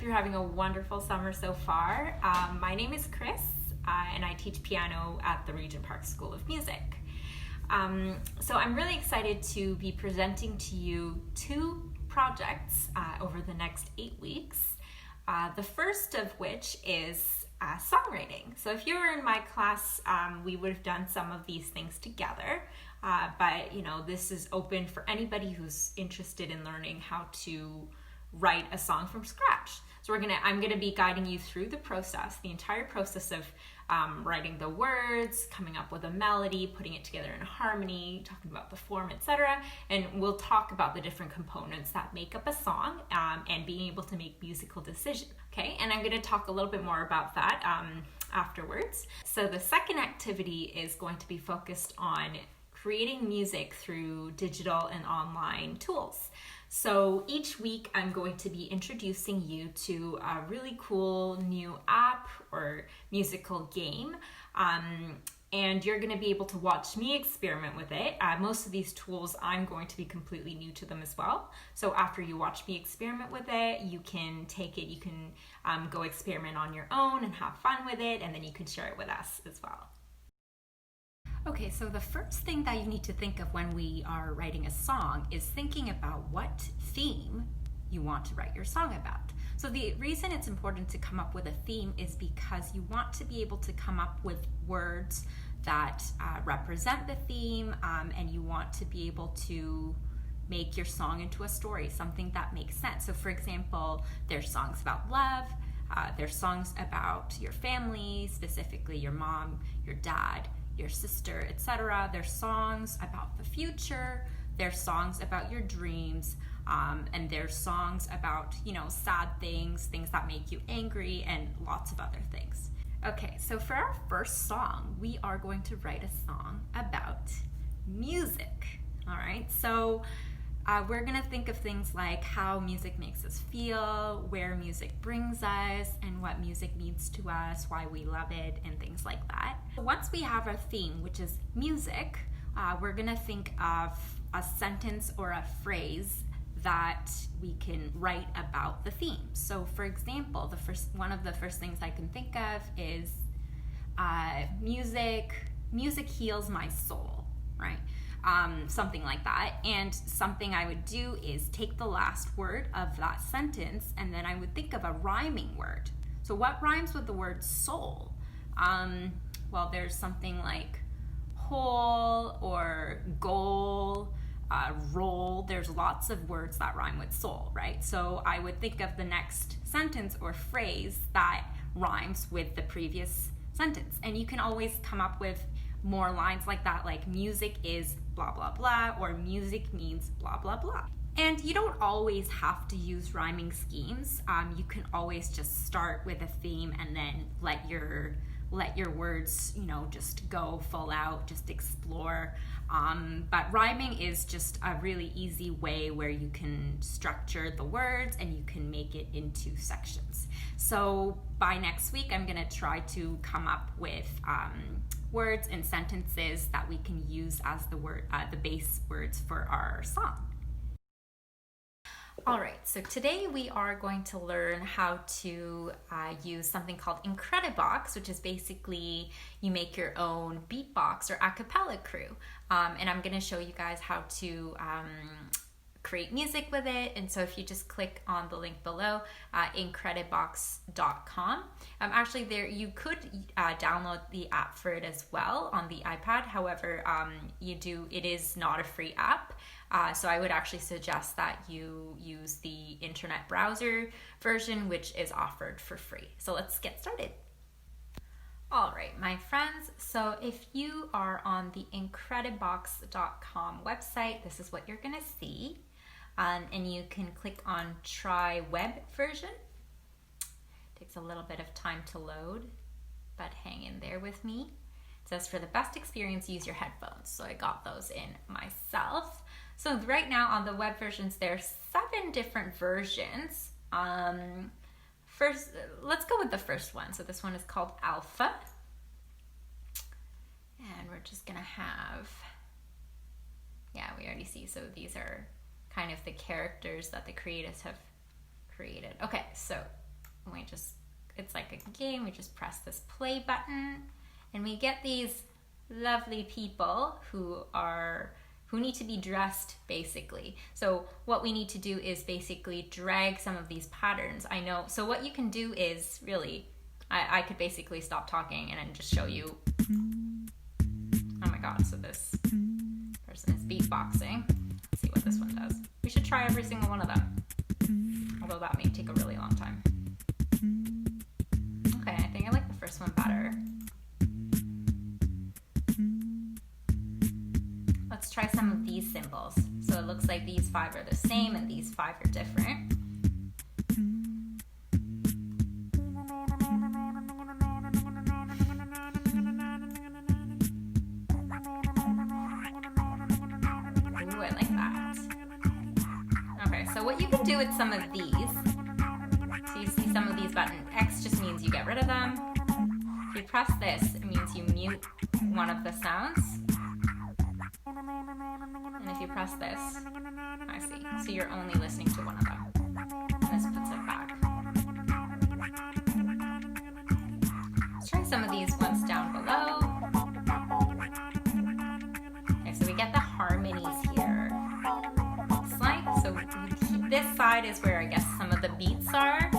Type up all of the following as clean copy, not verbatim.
you're having a wonderful summer so far. My name is Chris, and I teach piano at the Regent Park School of Music. So I'm really excited to be presenting to you two projects over the next 8 weeks. The first of which is songwriting. So if you were in my class, we would have done some of these things together. But this is open for anybody who's interested in learning how to write a song from scratch. So I'm gonna be guiding you through the process, the entire process of writing the words, coming up with a melody, putting it together in a harmony, talking about the form, etc. And we'll talk about the different components that make up a song and being able to make musical decisions. Okay, and I'm going to talk a little bit more about that afterwards. So the second activity is going to be focused on creating music through digital and online tools. So each week I'm going to be introducing you to a really cool new app or musical game. And you're going to be able to watch me experiment with it. Most of these tools, I'm going to be completely new to them as well. So after you watch me experiment with it, you can take it, you can go experiment on your own and have fun with it, and then you can share it with us as well. Okay, so the first thing that you need to think of when we are writing a song is thinking about what theme you want to write your song about. So the reason it's important to come up with a theme is because you want to be able to come up with words that represent the theme, and you want to be able to make your song into a story, something that makes sense. So for example, there's songs about love, there's songs about your family, specifically your mom, your dad, your sister, etc. There's songs about the future, there's songs about your dreams, and there's songs about, sad things, things that make you angry, and lots of other things. Okay, so for our first song, we are going to write a song about music. All right, so we're gonna think of things like how music makes us feel, where music brings us, and what music means to us, why we love it, and things like that. Once we have our theme, which is music, we're gonna think of a sentence or a phrase that we can write about the theme. So for example, one of the first things I can think of is music heals my soul, right? Something like that. And something I would do is take the last word of that sentence, and then I would think of a rhyming word. So what rhymes with the word soul? Well, there's something like whole or goal, roll. There's lots of words that rhyme with soul, right? So I would think of the next sentence or phrase that rhymes with the previous sentence. And you can always come up with more lines like that, like music is blah, blah, blah, or music means blah, blah, blah. And you don't always have to use rhyming schemes. You can always just start with a theme and then let your words, just go full out, just explore. But rhyming is just a really easy way where you can structure the words and you can make it into sections. So by next week, I'm gonna try to come up with words and sentences that we can use as the base words for our song. All right, so today we are going to learn how to use something called Incredibox, which is basically you make your own beatbox or acappella crew. And I'm gonna show you guys how to create music with it. And so if you just click on the link below, Incredibox.com. Actually, you could download the app for it as well on the iPad. However, it is not a free app. So I would actually suggest that you use the internet browser version, which is offered for free. So let's get started. All right, my friends, so if you are on the Incredibox.com website, this is what you're gonna see. And you can click on try web version. Takes a little bit of time to load, but hang in there with me. It says for the best experience, use your headphones. So I got those in myself. So right now on the web versions, there's 7 different versions. First, let's go with the first one. So this one is called Alpha. And we're just gonna have, we already see. So these are kind of the characters that the creators have created. Okay, so it's like a game. We just press this play button, and we get these lovely people who need to be dressed, basically. So what we need to do is basically drag some of these patterns. I know. So what you can do is really, I could basically stop talking and then just show you. Oh my God! So this person is beatboxing. Let's see what this one does. We should try every single one of them, although that may take a really long time. Okay, I think I like the first one better. Let's try some of these symbols. So it looks like these 5 are the same and these 5 are different. Ooh, I like that. Okay, so what you can do with some of these, so you see some of these buttons, X just means you get rid of them. If you press this, it means you mute one of the sounds. And if you press this, I see. So you're only listening to one of them. This puts it back. Let's try some of these ones down below. Okay, so we get the harmonies here. Looks like. So this side is where I guess some of the beats are.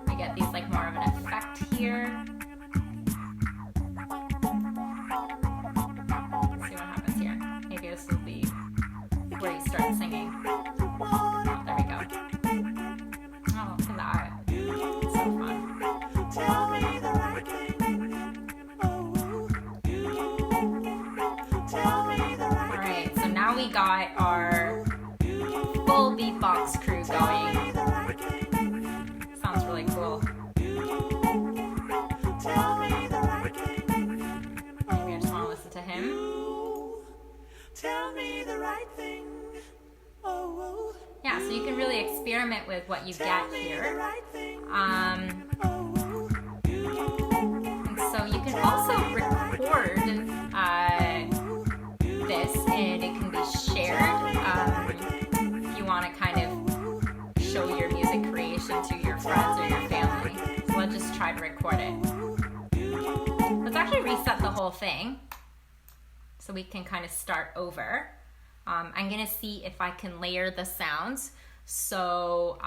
We get these like more of an effect here. This will be where you start singing. Oh, there we go. Oh, look at that. It's so fun. Alright, so now we got our full beatbox crew going. Sounds really cool. Maybe I just want to listen to him. Tell me the right thing. Oh, yeah, so you can really experiment with what you get here. And so you can also record this, and it can be shared if you want to kind of show your music creation to your friends or your family. So let's just try to record it. Let's actually reset the whole thing, so we can kind of start over. I'm gonna see if I can layer the sounds so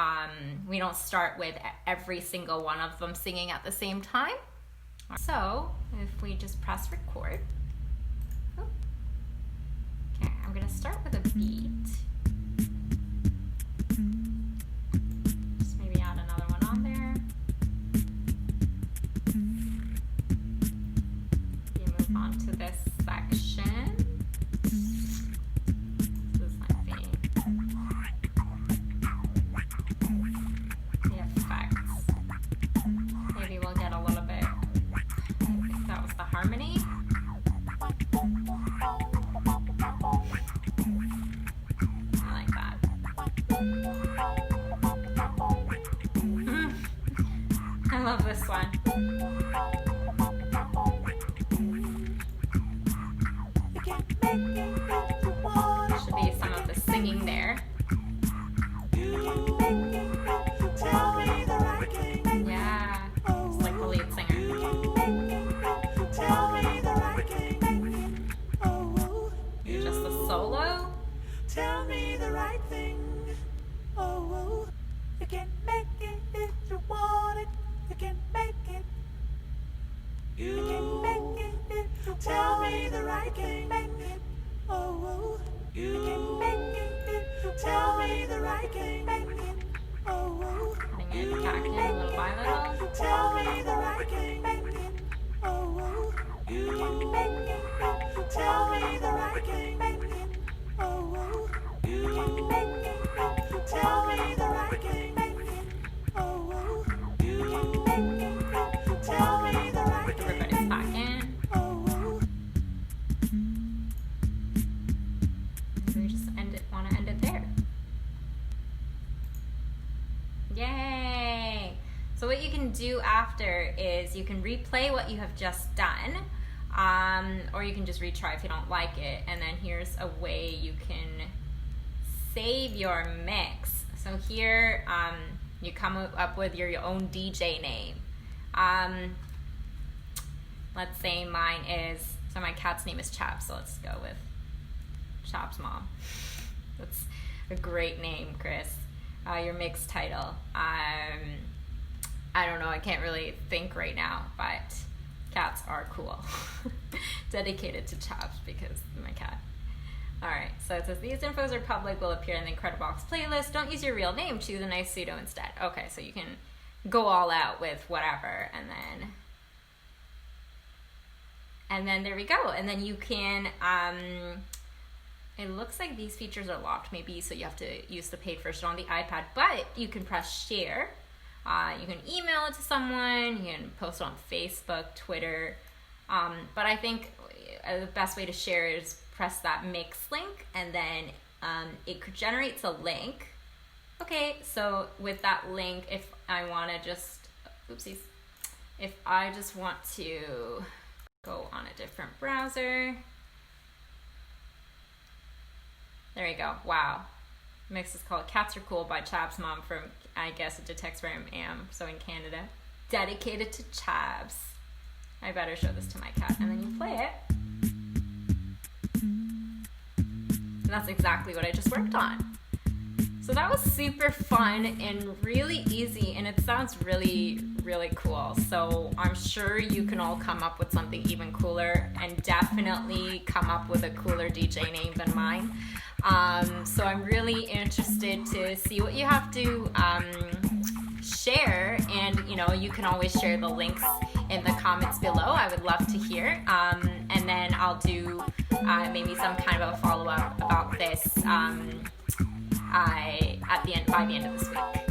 we don't start with every single one of them singing at the same time. So if we just press record. Okay, I'm gonna start with a beat. Just maybe add another one on there. You move on to this section. This is like the effects. Maybe we'll get a little bit. I think that was the harmony. I like that. I love this one. Should be some of the singing there. Yeah, just like the lead singer. Just the solo. tell me the right thing. Oh, you can make it if you want it. You can make it. You can make it if you tell me the right thing. Make it. Oh, you can make it if you tell me the right thing. Make it. Oh, Putting it back in little by little. tell me the right thing. Make it. Oh, you can make it if you tell me the right thing. Make it. Oh, you can make it if you tell me the right thing. Make it. Oh, you can make it if you tell me the right thing. Everybody's back in. Oh, We just want to end it there. Yay! So what you can do after is you can replay what you have just done, or you can just retry if you don't like it. And then here's a way you can save your mix. So here, You come up with your own DJ name. Let's say mine is, so my cat's name is Chap, so let's go with Chap's mom. That's a great name, Chris. Your mixed title. I don't know, I can't really think right now, but cats are cool. Dedicated to Chaps because of my cat. Alright, so it says these infos are public, will appear in the Incredibox playlist. Don't use your real name, choose a nice pseudo instead. Okay, so you can go all out with whatever, and then there we go. And then you can, it looks like these features are locked maybe, so you have to use the paid version on the iPad, but you can press share. You can email it to someone, you can post it on Facebook, Twitter, but I think the best way to share is press that mix link, and then it generates a link. Okay, so with that link, if I want to just, oopsies, if I just want to go on a different browser, there you go. Wow. Mix is called Cats Are Cool by Chabs Mom from, I guess it detects where I am, so in Canada. Dedicated to Chabs. I better show this to my cat, and then you play it. And that's exactly what I just worked on. So that was super fun and really easy, and it sounds really, really cool. So I'm sure you can all come up with something even cooler, and definitely come up with a cooler DJ name than mine. So I'm really interested to see what you have to share, and you can always share the links in the comments below. I would love to hear, and then I'll do maybe some kind of a follow-up about this by the end of this week.